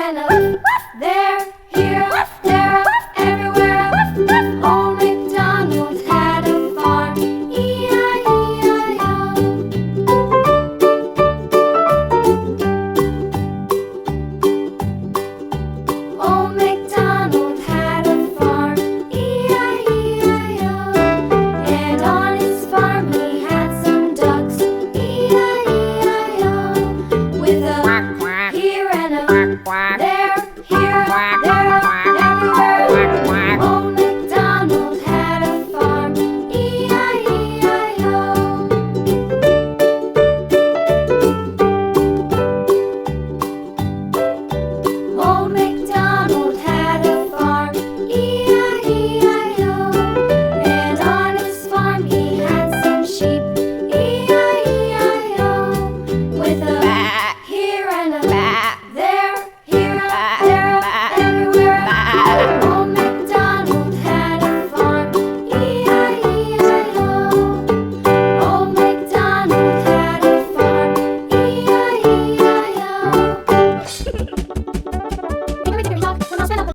and a there, here, there, everywhere. Old MacDonald had a farm, E-I-E-I-O. Old MacDonald had a farm, E-I-E-I-O. And on his farm he had some ducks, E-I-E-I-O. With a here and a there, here, there.